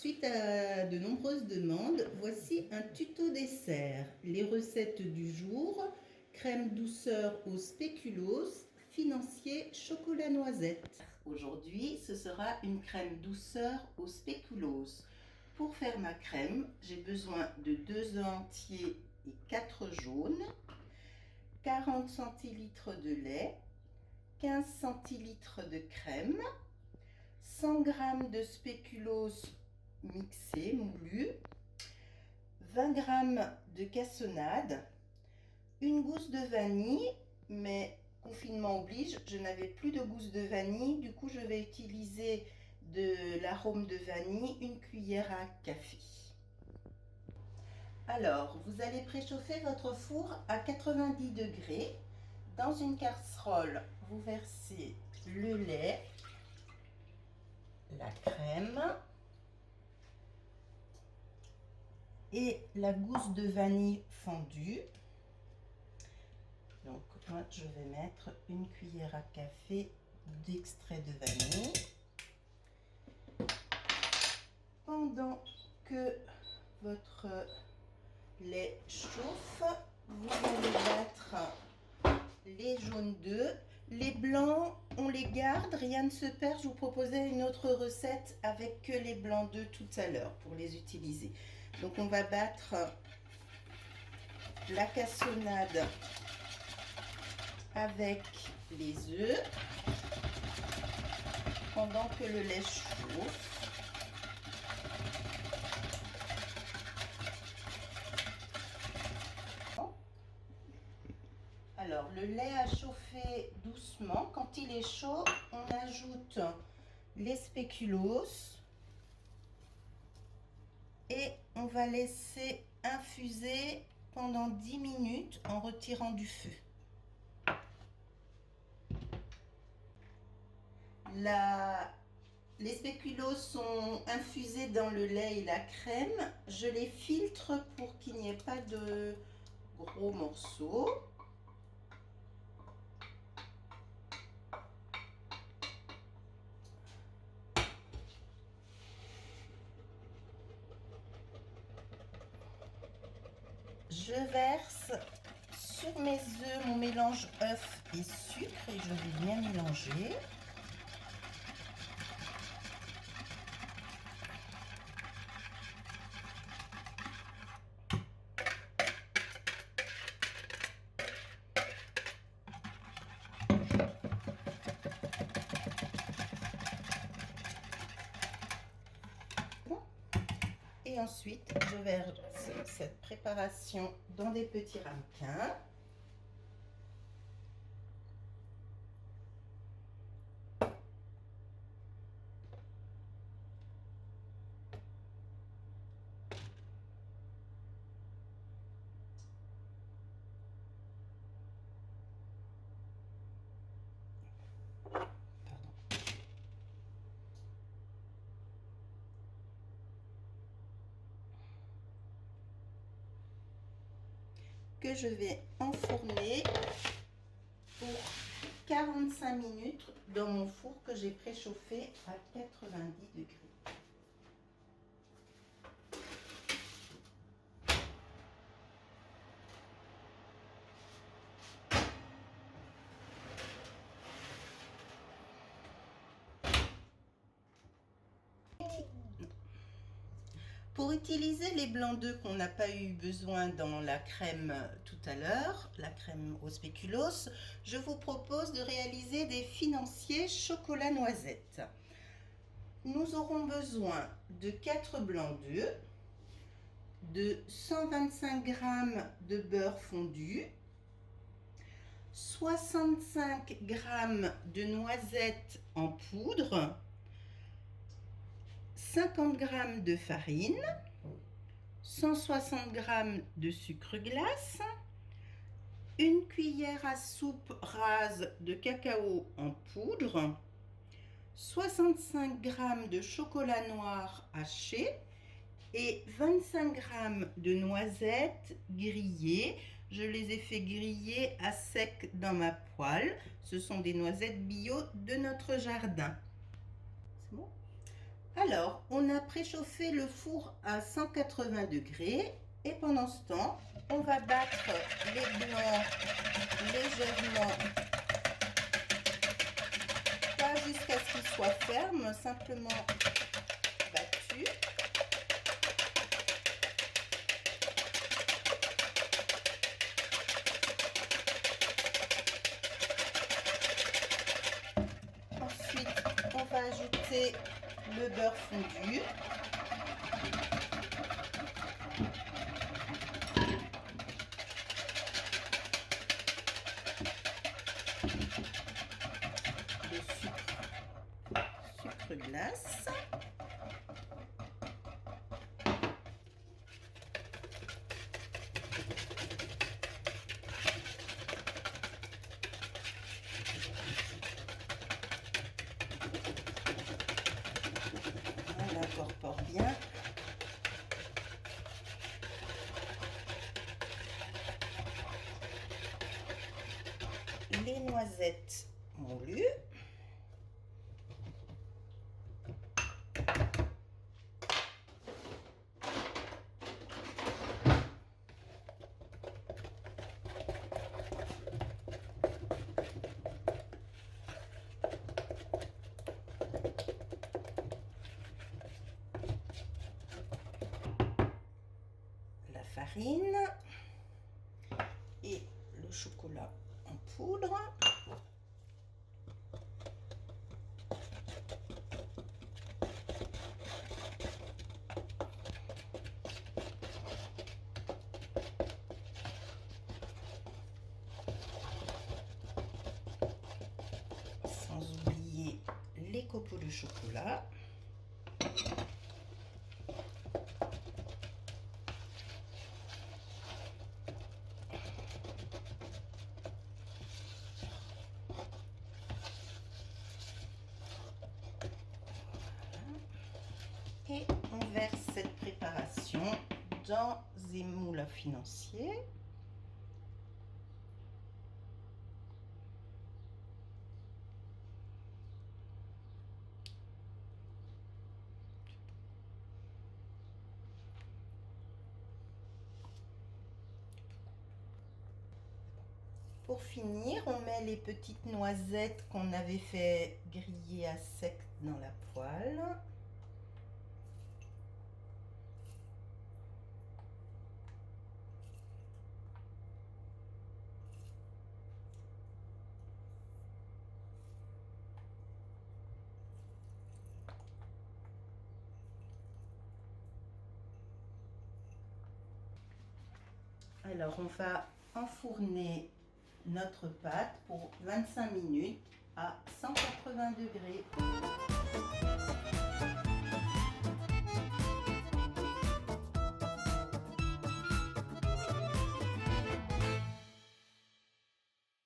Suite à de nombreuses demandes, voici un tuto dessert. Les recettes du jour: crème douceur au spéculoos, financier chocolat noisette. Aujourd'hui, ce sera une crème douceur au spéculoos. Pour faire ma crème, j'ai besoin de 2 œufs entiers et 4 jaunes, 40 centilitres de lait, 15 centilitres de crème, 100 g de spéculoos mixé, moulu, 20 g de cassonade, une gousse de vanille, mais confinement oblige, je n'avais plus de gousse de vanille, du coup je vais utiliser de l'arôme de vanille, une cuillère à café. Alors, vous allez préchauffer votre four à 90 degrés. Dans une casserole, vous versez le lait, la crème et la gousse de vanille fondue. Donc moi je vais mettre une cuillère à café d'extrait de vanille. Pendant que votre lait chauffe, vous allez battre les jaunes d'œufs. Les blancs, on les garde, rien ne se perd. Je vous proposais une autre recette avec que les blancs d'œufs tout à l'heure pour les utiliser. Donc on va battre la cassonade avec les œufs pendant que le lait chauffe. Alors, le lait a chauffé doucement. Quand il est chaud, on ajoute les spéculoos et on va laisser infuser pendant 10 minutes en retirant du feu. Les spéculoos sont infusés dans le lait et la crème. Je les filtre pour qu'il n'y ait pas de gros morceaux. Je verse sur mes œufs mon mélange œuf et sucre et je vais bien mélanger. Et ensuite, je verse cette préparation dans des petits ramequins. Que je vais enfourner pour 45 minutes dans mon four que j'ai préchauffé à 90 degrés. Pour utiliser les blancs d'œufs qu'on n'a pas eu besoin dans la crème tout à l'heure, la crème au spéculoos, je vous propose de réaliser des financiers chocolat noisette. Nous aurons besoin de 4 blancs d'œufs, de 125 g de beurre fondu, 65 g de noisettes en poudre, 50 g de farine, 160 g de sucre glace, une cuillère à soupe rase de cacao en poudre, 65 g de chocolat noir haché et 25 g de noisettes grillées. Je les ai fait griller à sec dans ma poêle. Ce sont des noisettes bio de notre jardin. C'est bon ? Alors, on a préchauffé le four à 180 degrés et pendant ce temps, on va battre les blancs légèrement, pas jusqu'à ce qu'ils soient fermes, simplement battus. Ensuite, on va ajouter le beurre fondu. Le sucre glace. On incorpore bien. Les noisettes moulues. La farine et le chocolat en poudre. Sans oublier les copeaux de chocolat. Et on verse cette préparation dans des moules à financier. Pour finir, on met les petites noisettes qu'on avait fait griller à sec dans la poêle. Alors, on va enfourner notre pâte pour 25 minutes à 180 degrés.